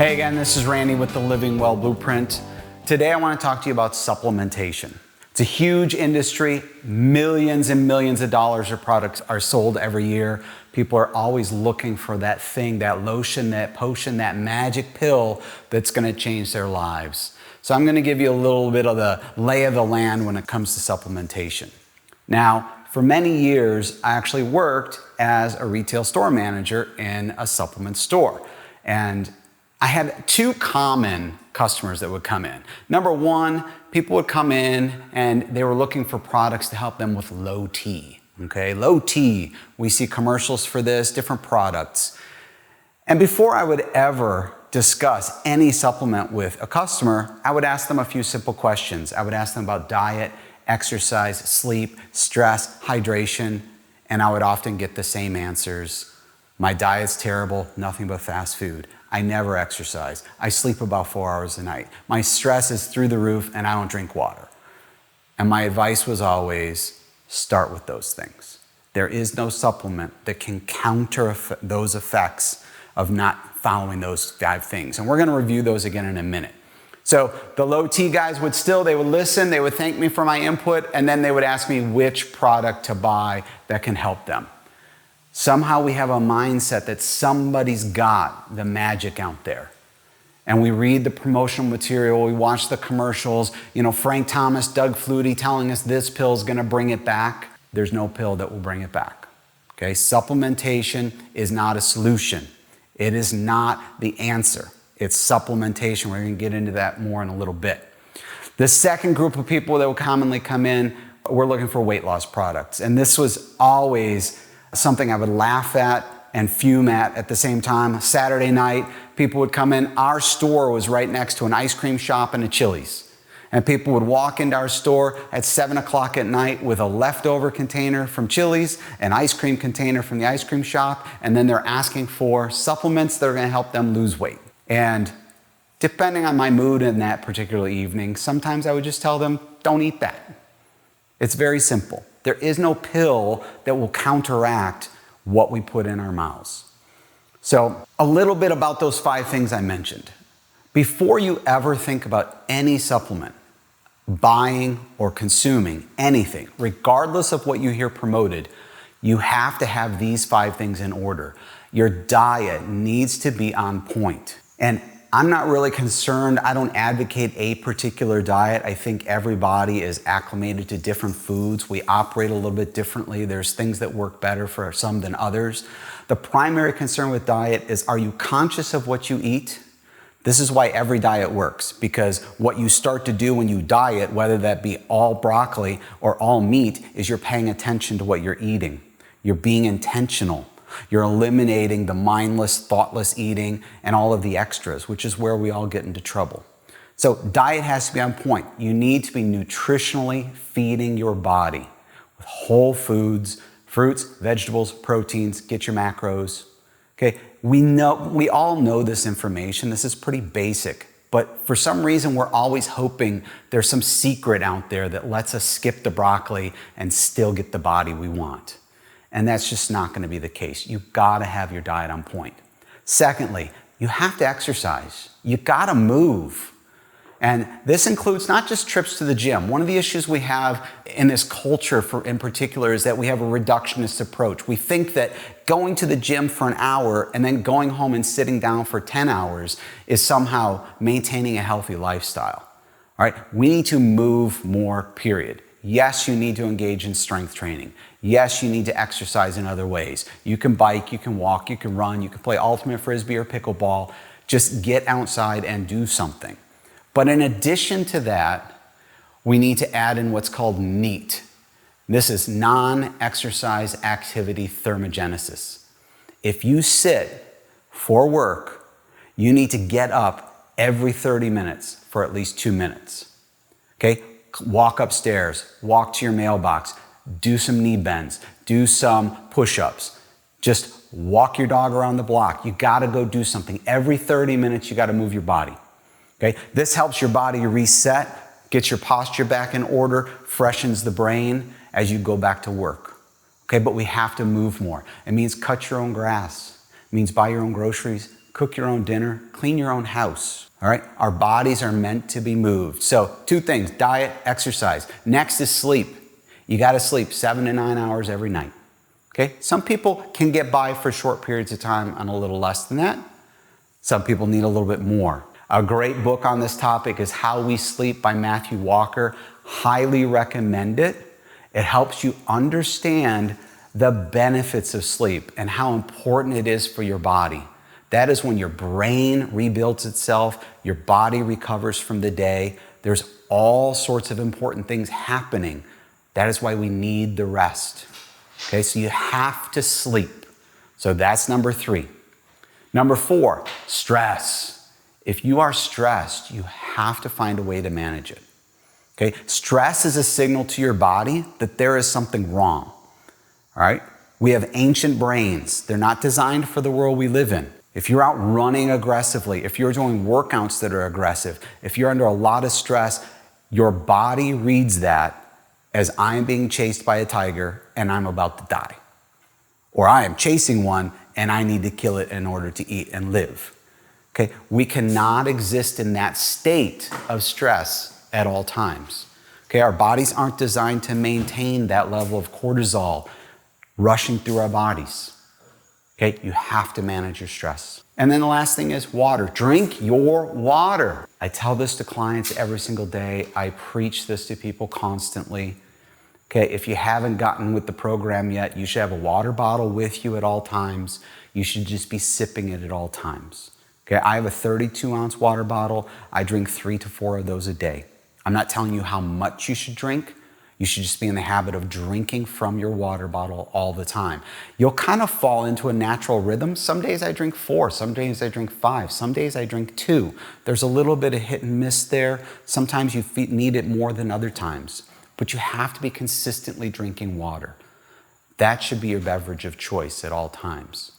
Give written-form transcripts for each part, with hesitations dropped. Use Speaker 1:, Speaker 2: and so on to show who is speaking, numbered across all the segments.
Speaker 1: Hey again, this is Randy with the Living Well Blueprint. Today I want to talk to you about supplementation. It's a huge industry. Millions and millions of dollars of products are sold every year. People are always looking for that thing, that lotion, that potion, that magic pill that's going to change their lives. So I'm going to give you a little bit of the lay of the land when it comes to supplementation. Now, for many years, I actually worked as a retail store manager in a supplement store. And I had two common customers that would come in. Number one, people would come in and they were looking for products to help them with low T. Okay, low T. We see commercials for this, different products. And before I would ever discuss any supplement with a customer, I would ask them a few simple questions. I would ask them about diet, exercise, sleep, stress, hydration, and I would often get the same answers. My diet's terrible, nothing but fast food. I never exercise. I sleep about 4 hours a night. My stress is through the roof and I don't drink water. And my advice was always, start with those things. There is no supplement that can counter those effects of not following those 5 things. And we're gonna review those again in a minute. So the low T guys they would listen, they would thank me for my input, and then they would ask me which product to buy that can help them. Somehow we have a mindset that somebody's got the magic out there. And we read the promotional material, we watch the commercials, Frank Thomas, Doug Flutie telling us this pill is gonna bring it back. There's no pill that will bring it back. Okay, supplementation is not a solution. It is not the answer. It's supplementation. We're gonna get into that more in a little bit. The second group of people that will commonly come in, we're looking for weight loss products. And this was always something I would laugh at and fume at the same time. Saturday night, people would come in. Our store was right next to an ice cream shop and a Chili's. And people would walk into our store at 7 o'clock at night with a leftover container from Chili's, an ice cream container from the ice cream shop, and then they're asking for supplements that are gonna help them lose weight. And depending on my mood in that particular evening, sometimes I would just tell them, don't eat that. It's very simple. There is no pill that will counteract what we put in our mouths. So a little bit about those 5 things I mentioned. Before you ever think about any supplement, buying or consuming anything, regardless of what you hear promoted, you have to have these 5 things in order. Your diet needs to be on point. And I'm not really concerned. I don't advocate a particular diet. I think everybody is acclimated to different foods. We operate a little bit differently. There's things that work better for some than others. The primary concern with diet is, are you conscious of what you eat? This is why every diet works, because what you start to do when you diet, whether that be all broccoli or all meat, is you're paying attention to what you're eating. You're being intentional. You're eliminating the mindless, thoughtless eating and all of the extras, which is where we all get into trouble. So diet has to be on point. You need to be nutritionally feeding your body with whole foods, fruits, vegetables, proteins, get your macros. Okay, we all know this information. This is pretty basic, but for some reason we're always hoping there's some secret out there that lets us skip the broccoli and still get the body we want. And that's just not going to be the case. You've got to have your diet on point. Secondly, you have to exercise. You've got to move. And this includes not just trips to the gym. One of the issues we have in this culture in particular is that we have a reductionist approach. We think that going to the gym for an hour and then going home and sitting down for 10 hours is somehow maintaining a healthy lifestyle. All right, we need to move more, period. Yes, you need to engage in strength training. Yes, you need to exercise in other ways. You can bike, you can walk, you can run, you can play ultimate frisbee or pickleball. Just get outside and do something. But in addition to that, we need to add in what's called NEAT. This is non-exercise activity thermogenesis. If you sit for work, you need to get up every 30 minutes for at least 2 minutes. Okay? Walk upstairs, walk to your mailbox, do some knee bends, do some push-ups. Just walk your dog around the block. You gotta go do something. Every 30 minutes, you gotta move your body. Okay? This helps your body reset, gets your posture back in order, freshens the brain as you go back to work. Okay, but we have to move more. It means cut your own grass. It means buy your own groceries, cook your own dinner, clean your own house. All right, our bodies are meant to be moved. So 2 things, diet, exercise. Next is sleep. You gotta sleep 7 to 9 hours every night. Okay, some people can get by for short periods of time on a little less than that. Some people need a little bit more. A great book on this topic is How We Sleep by Matthew Walker. Highly recommend it. It helps you understand the benefits of sleep and how important it is for your body. That is when your brain rebuilds itself, your body recovers from the day. There's all sorts of important things happening. That is why we need the rest. Okay, so you have to sleep. So that's number 3. Number 4, stress. If you are stressed, you have to find a way to manage it. Okay, stress is a signal to your body that there is something wrong. All right, we have ancient brains. They're not designed for the world we live in. If you're out running aggressively, if you're doing workouts that are aggressive, if you're under a lot of stress, your body reads that as I am being chased by a tiger and I'm about to die. Or I am chasing one and I need to kill it in order to eat and live. Okay, we cannot exist in that state of stress at all times. Okay, our bodies aren't designed to maintain that level of cortisol rushing through our bodies. Okay, you have to manage your stress. And then the last thing is water. Drink your water. I tell this to clients every single day. I preach this to people constantly. Okay, if you haven't gotten with the program yet, you should have a water bottle with you at all times. You should just be sipping it at all times. Okay, I have a 32-ounce water bottle. I drink 3 to 4 of those a day. I'm not telling you how much you should drink. You should just be in the habit of drinking from your water bottle all the time. You'll kind of fall into a natural rhythm. Some days I drink 4, some days I drink 5, some days I drink 2. There's a little bit of hit and miss there. Sometimes you need it more than other times, but you have to be consistently drinking water. That should be your beverage of choice at all times.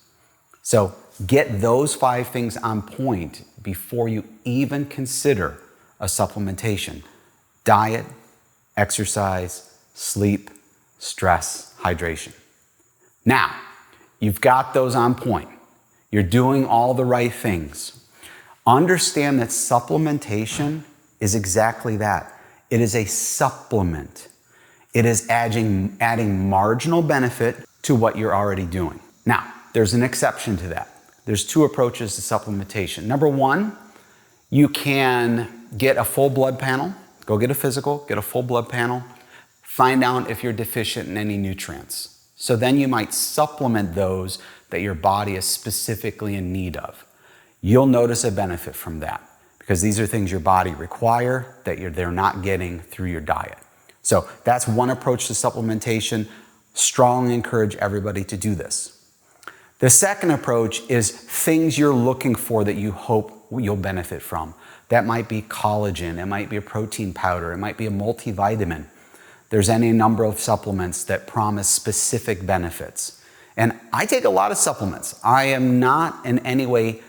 Speaker 1: So get those 5 things on point before you even consider a supplementation. Diet, exercise, sleep, stress, hydration. Now, you've got those on point. You're doing all the right things. Understand that supplementation is exactly that. It is a supplement. It is adding marginal benefit to what you're already doing. Now, there's an exception to that. There's 2 approaches to supplementation. Number 1, you can get a full blood panel. Go get a physical, get a full blood panel, find out if you're deficient in any nutrients. So then you might supplement those that your body is specifically in need of. You'll notice a benefit from that because these are things your body require that they're not getting through your diet. So that's one approach to supplementation. Strongly encourage everybody to do this. The second approach is things you're looking for that you hope you'll benefit from. That might be collagen, it might be a protein powder, it might be a multivitamin. There's any number of supplements that promise specific benefits. And I take a lot of supplements. I am not in any way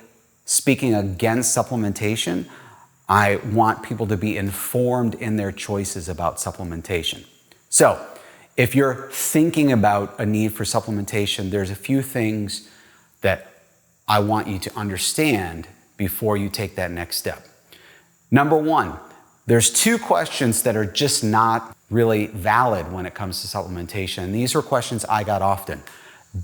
Speaker 1: speaking against supplementation. I want people to be informed in their choices about supplementation. So, if you're thinking about a need for supplementation, there's a few things that I want you to understand before you take that next step. Number 1, there's 2 questions that are just not really valid when it comes to supplementation. And these are questions I got often.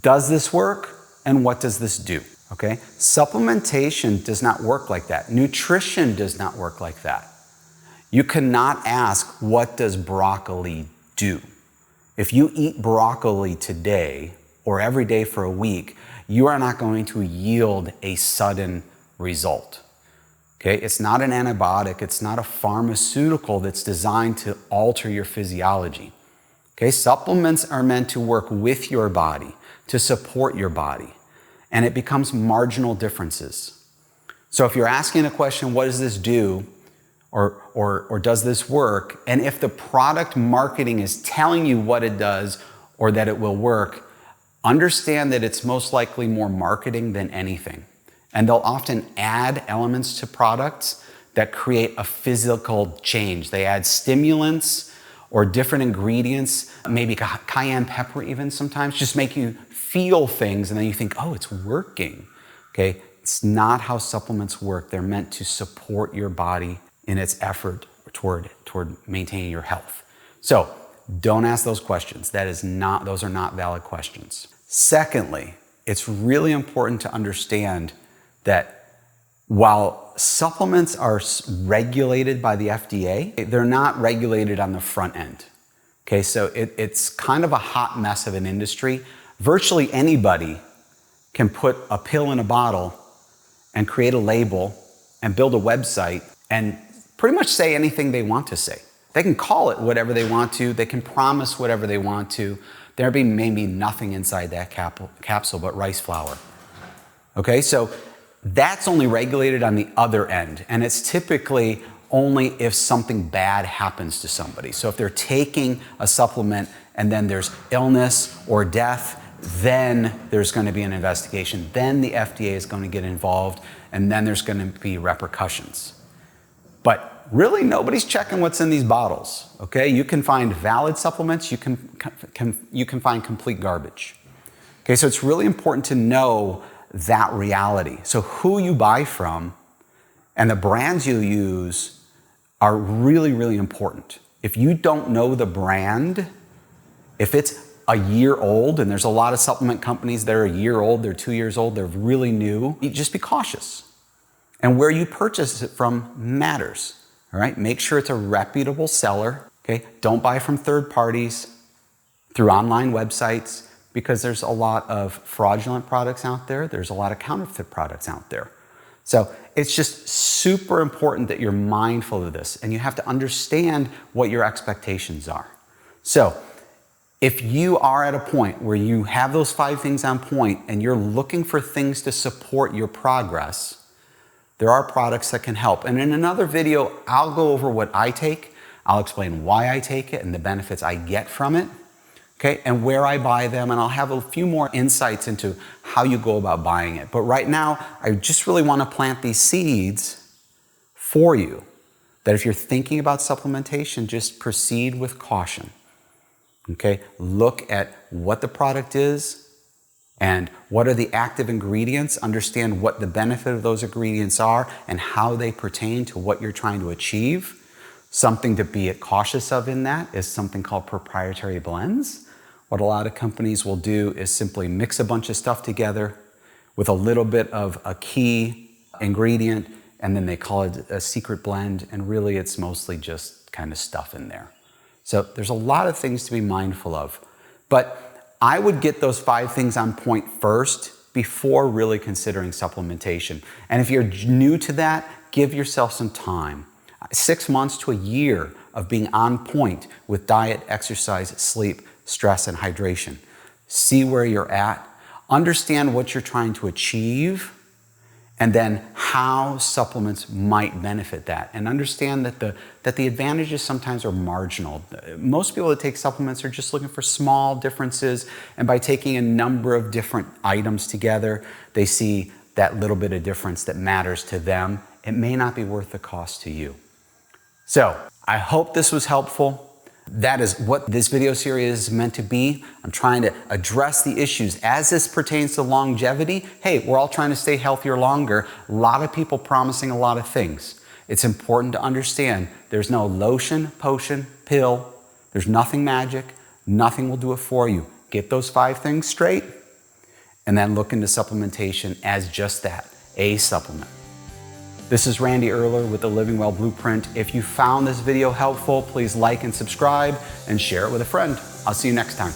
Speaker 1: Does this work? And what does this do? Okay? Supplementation does not work like that. Nutrition does not work like that. You cannot ask, what does broccoli do? If you eat broccoli today or every day for a week, you are not going to yield a sudden result. Okay? It's not an antibiotic. It's not a pharmaceutical that's designed to alter your physiology. Okay? Supplements are meant to work with your body, to support your body, and it becomes marginal differences. So if you're asking a question, what does this do? Or does this work? And if the product marketing is telling you what it does or that it will work, understand that it's most likely more marketing than anything. And they'll often add elements to products that create a physical change. They add stimulants or different ingredients, maybe cayenne pepper even sometimes, just make you feel things and then you think, oh, it's working. Okay, It's not how supplements work. They're meant to support your body in its effort toward maintaining your health. So don't ask those questions. Those are not valid questions. Secondly, it's really important to understand that while supplements are regulated by the FDA, they're not regulated on the front end. Okay, so it's kind of a hot mess of an industry. Virtually anybody can put a pill in a bottle and create a label and build a website and pretty much say anything they want to say. They can call it whatever they want to. They can promise whatever they want to. There may be nothing inside that capsule but rice flour. Okay, so that's only regulated on the other end, and it's typically only if something bad happens to somebody. So if they're taking a supplement and then there's illness or death, then there's going to be an investigation. Then the FDA is going to get involved, and then there's going to be repercussions. But really, nobody's checking what's in these bottles. Okay, you can find valid supplements. You can find complete garbage. Okay, so it's really important to know that reality. So who you buy from and the brands you use are really, really important. If you don't know the brand, if it's a year old, and there's a lot of supplement companies that are a year old, they're 2 years old, they're really new, just be cautious. And where you purchase it from matters, all right? Make sure it's a reputable seller, okay? Don't buy from third parties through online websites, because there's a lot of fraudulent products out there. There's a lot of counterfeit products out there. So it's just super important that you're mindful of this, and you have to understand what your expectations are. So if you are at a point where you have those 5 things on point and you're looking for things to support your progress, there are products that can help. And in another video, I'll go over what I take. I'll explain why I take it and the benefits I get from it. Okay, and where I buy them, and I'll have a few more insights into how you go about buying it. But right now, I just really want to plant these seeds for you, that if you're thinking about supplementation, just proceed with caution. Okay, look at what the product is and what are the active ingredients, understand what the benefit of those ingredients are and how they pertain to what you're trying to achieve. Something to be cautious of in that is something called proprietary blends. What a lot of companies will do is simply mix a bunch of stuff together with a little bit of a key ingredient, and then they call it a secret blend, and really it's mostly just kind of stuff in there. So there's a lot of things to be mindful of. But I would get those 5 things on point first before really considering supplementation. And if you're new to that, give yourself some time. 6 months to a year of being on point with diet, exercise, sleep, stress, and hydration. See where you're at, understand what you're trying to achieve, and then how supplements might benefit that. And understand that the advantages sometimes are marginal. Most people that take supplements are just looking for small differences, and by taking a number of different items together, they see that little bit of difference that matters to them. It may not be worth the cost to you. So I hope this was helpful. That is what this video series is meant to be. I'm trying to address the issues as this pertains to longevity. Hey, we're all trying to stay healthier longer. A lot of people promising a lot of things. It's important to understand there's no lotion, potion, pill. There's nothing magic. Nothing will do it for you. Get those 5 things straight and then look into supplementation as just that, a supplement. This is Randy Erler with the Living Well Blueprint. If you found this video helpful, please like and subscribe and share it with a friend. I'll see you next time.